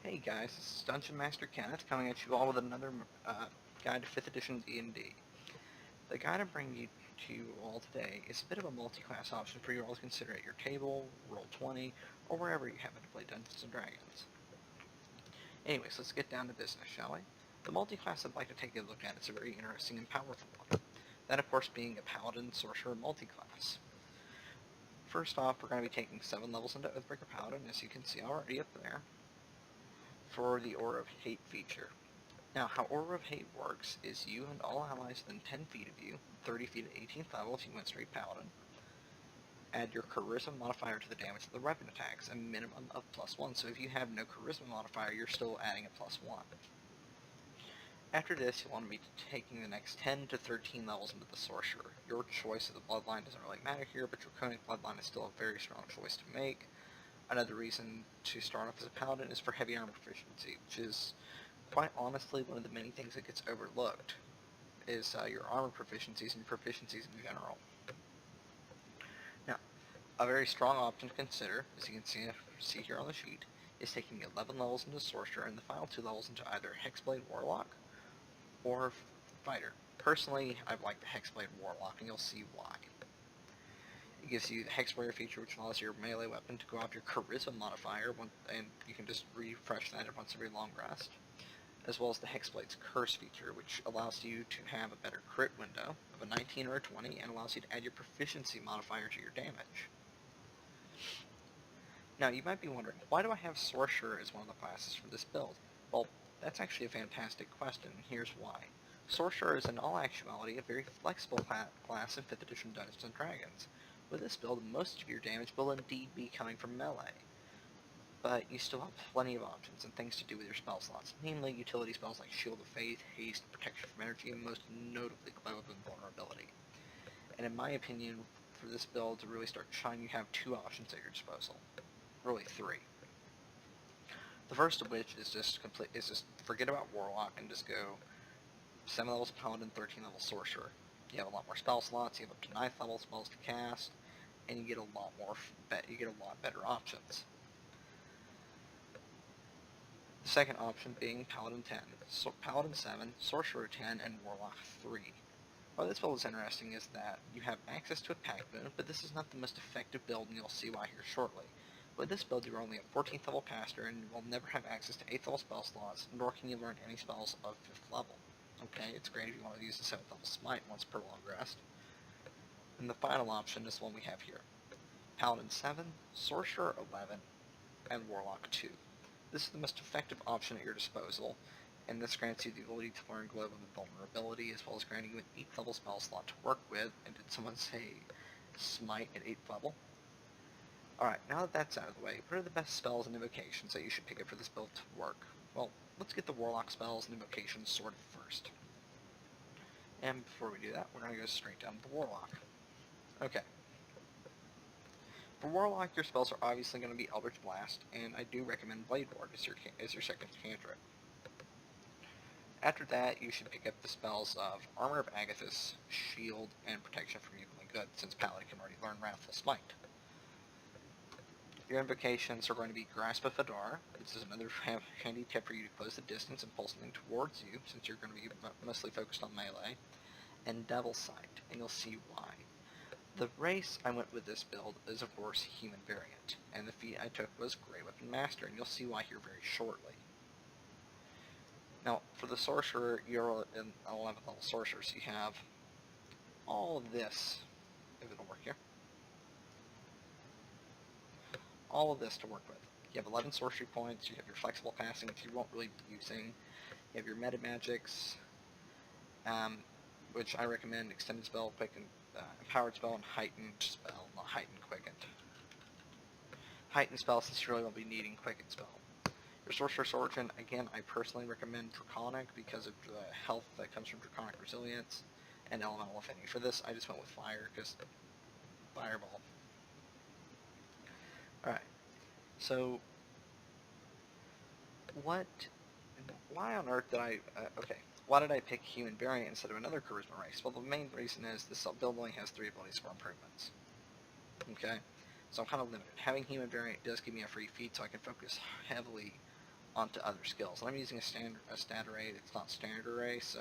Hey guys, this is Dungeon Master Kenneth coming at you all with another guide to 5th edition D&D. The guide I'm bringing you to you all today is a bit of a multi-class option for you all to consider at your table, Roll20, or wherever you happen to play Dungeons & Dragons. Anyways, let's get down to business, shall we? The multi-class I'd like to take a look at is a very interesting and powerful one. That, of course, being a Paladin Sorcerer multi-class. First off, we're going to be taking 7 levels into Oathbreaker Paladin, as you can see already up there, for the Aura of Hate feature. Now, how Aura of Hate works is you and all allies within 10 feet of you, 30 feet at 18th level if you went straight Paladin, add your Charisma modifier to the damage of the weapon attacks, a minimum of +1. So if you have no Charisma modifier, you're still adding a +1. After this, you'll want to be taking the next 10 to 13 levels into the Sorcerer. Your choice of the bloodline doesn't really matter here, but Draconic bloodline is still a very strong choice to make. Another reason to start off as a Paladin is for heavy armor proficiency, which is quite honestly one of the many things that gets overlooked, is your armor proficiencies and your proficiencies in general. Now, a very strong option to consider, as you can see here on the sheet, is taking 11 levels into Sorcerer and the final 2 levels into either Hexblade Warlock or Fighter. Personally, I like the Hexblade Warlock, and you'll see why. It gives you the Hexblader feature, which allows your melee weapon to go off your Charisma modifier, and you can just refresh that once every long rest, as well as the Hexblade's Curse feature, which allows you to have a better crit window of a 19 or a 20, and allows you to add your proficiency modifier to your damage. Now, you might be wondering, why do I have Sorcerer as one of the classes for this build? Well, that's actually a fantastic question, and here's why. Sorcerer is in all actuality a very flexible class in 5th edition Dungeons & Dragons. With this build, most of your damage will indeed be coming from melee, but you still have plenty of options and things to do with your spell slots, namely utility spells like Shield of Faith, Haste, Protection from Energy, and most notably Glow of Invulnerability. And in my opinion, for this build to really start shine, you have 2 options at your disposal. Really 3. The first of which is just forget about Warlock and just go 7 levels Paladin, 13 levels Sorcerer. You have a lot more spell slots, you have up to 9th level spells to cast, and you get a lot better options. The second option being Paladin 10, Paladin 7, Sorcerer 10, and Warlock 3. Why this build is interesting is that you have access to a pack boon, but this is not the most effective build, and you'll see why here shortly. With this build, you're only a 14th level caster, and you will never have access to 8th level spell slots, nor can you learn any spells above 5th level. Okay, it's great if you want to use the 7th level Smite once per long rest. And the final option is the one we have here. Paladin 7, Sorcerer 11, and Warlock 2. This is the most effective option at your disposal, and this grants you the ability to learn Glow of Invulnerability, as well as granting you an 8th level spell slot to work with. And did someone say Smite at 8th level? Alright, now that that's out of the way, what are the best spells and invocations that you should pick up for this build to work? Well, let's get the Warlock spells and invocations sorted first. And before we do that, we're going to go straight down to the Warlock. Okay. For Warlock, your spells are obviously going to be Eldritch Blast, and I do recommend Blade Ward as your second cantrip. After that, you should pick up the spells of Armor of Agathis, Shield, and Protection from Evil and Good, since Paladin can already learn Wrathful Smite. Your invocations are going to be Grasp of Hadar. This is another handy tip for you to close the distance and pull something towards you, since you're going to be mostly focused on melee. And Devil's Sight, and you'll see why. The race I went with this build is, of course, Human Variant, and the feat I took was Grey Weapon Master, and you'll see why here very shortly. Now, for the Sorcerer, you're an 11th level Sorcerer, so you have all of this, if it'll work here. All of this to work with. You have 11 sorcery points, you have your flexible casting, which you won't really be using. You have your meta magics, which I recommend Extended Spell, Quicken, Empowered Spell, and Heightened Spell, not Heightened Quickened. Heightened Spell, since you really won't be needing Quickened Spell. Your Sorcerer's Origin, again, I personally recommend Draconic because of the health that comes from Draconic Resilience and Elemental Affinity. For this, I just went with Fire, because Fireball. Alright, so why on earth did why did I pick Human Variant instead of another Charisma race? Well, the main reason is this build only has 3 abilities for improvements. Okay, so I'm kind of limited. Having Human Variant does give me a free feat, so I can focus heavily onto other skills. And I'm using a stat array that's not standard array, so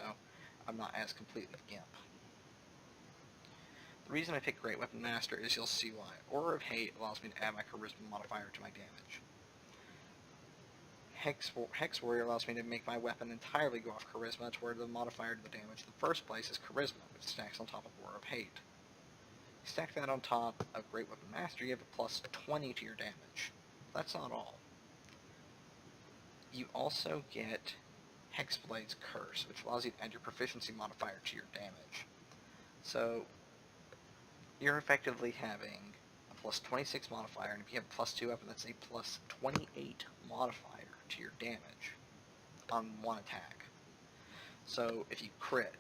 I'm not as completely GIMP. The reason I picked Great Weapon Master is you'll see why. Aura of Hate allows me to add my Charisma modifier to my damage. Hex Warrior allows me to make my weapon entirely go off Charisma, to where the modifier to the damage in the first place is Charisma, which stacks on top of Aura of Hate. You stack that on top of Great Weapon Master, you have a plus 20 to your damage. That's not all. You also get Hexblade's Curse, which allows you to add your proficiency modifier to your damage. So you're effectively having a plus 26 modifier, and if you have a plus 2 weapon, that's a plus 28 modifier to your damage on one attack. So if you crit,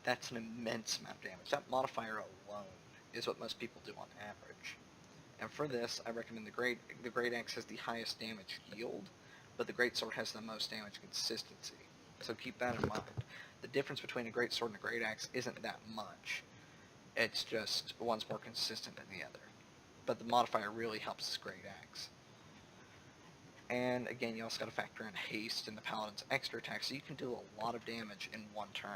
that's an immense amount of damage. That modifier alone is what most people do on average. And for this, I recommend the Great Axe has the highest damage yield, but the Great Sword has the most damage consistency. So keep that in mind. The difference between a Great Sword and a Great Axe isn't that much. It's just one's more consistent than the other. But the modifier really helps this Great Axe. And again, you also got to factor in haste and the Paladin's extra attack, so you can do a lot of damage in one turn.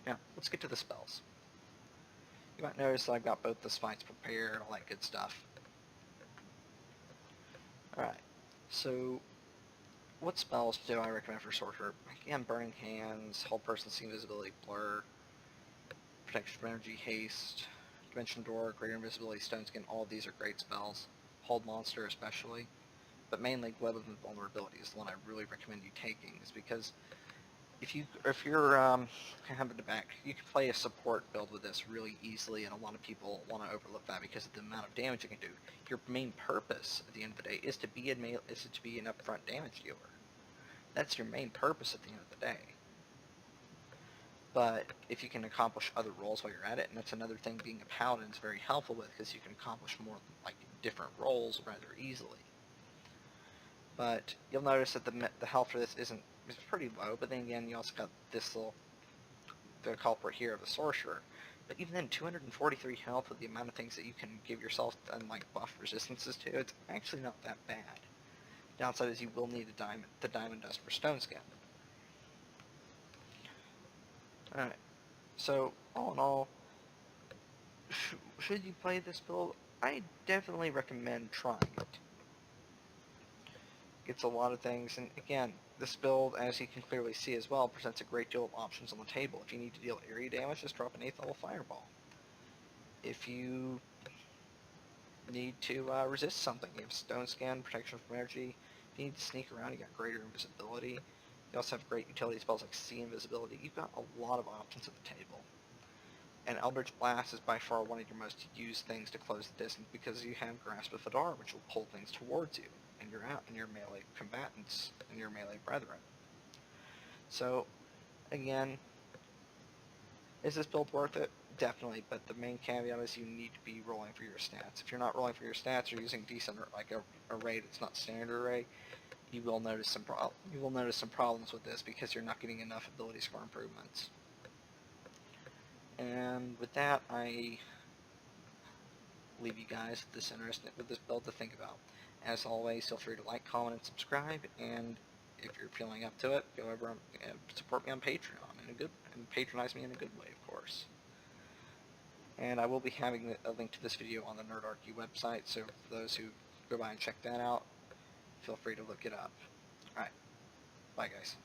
Now, let's get to the spells. You might notice that I've got both the smites prepared, all that good stuff. Alright, so what spells do I recommend for Sorcerer? Again, Burning Hands, Hold Person, See Invisibility, Blur, Protection from Energy, Haste, Dimension Door, Greater Invisibility, Stone Skin. All of these are great spells. Hold Monster especially. But mainly Web of Invulnerability is the one I really recommend you taking, is because if you're having to back, you can play a support build with this really easily, and a lot of people want to overlook that because of the amount of damage it can do. Your main purpose at the end of the day is to be an upfront damage dealer. That's your main purpose at the end of the day. But if you can accomplish other roles while you're at it, and that's another thing being a paladin is very helpful with, because you can accomplish more like different roles rather easily. But you'll notice that the health for this is pretty low, but then again, you also got this the culprit here of the Sorcerer. But even then, 243 health with the amount of things that you can give yourself and like buff resistances to, it's actually not that bad. Downside is you will need the diamond dust for Stone Skin. Alright, so all in all, should you play this build? I definitely recommend trying it. Gets a lot of things, and again, this build, as you can clearly see as well, presents a great deal of options on the table. If you need to deal area damage, just drop an 8th level Fireball. If you need to resist something, you have Stone Skin, Protection from Energy. If you need to sneak around, you got Greater Invisibility. You also have great utility spells like See Invisibility. You've got a lot of options at the table. And Eldritch Blast is by far one of your most used things to close the distance, because you have Grasp of Fedar, which will pull things towards you, and you're out and your melee combatants and your melee brethren. So, again, is this build worth it? Definitely, but the main caveat is you need to be rolling for your stats. If you're not rolling for your stats or using decent, like a array that's not standard array, you will notice some problems with this, because you're not getting enough ability score improvements. And with that, I leave you guys with this build to think about. As always, feel free to like, comment, and subscribe, and if you're feeling up to it, go over and support me on Patreon and patronize me in a good way, of course. And I will be having a link to this video on the Nerdarchy website, so for those who go by and check that out, feel free to look it up. Alright, bye guys.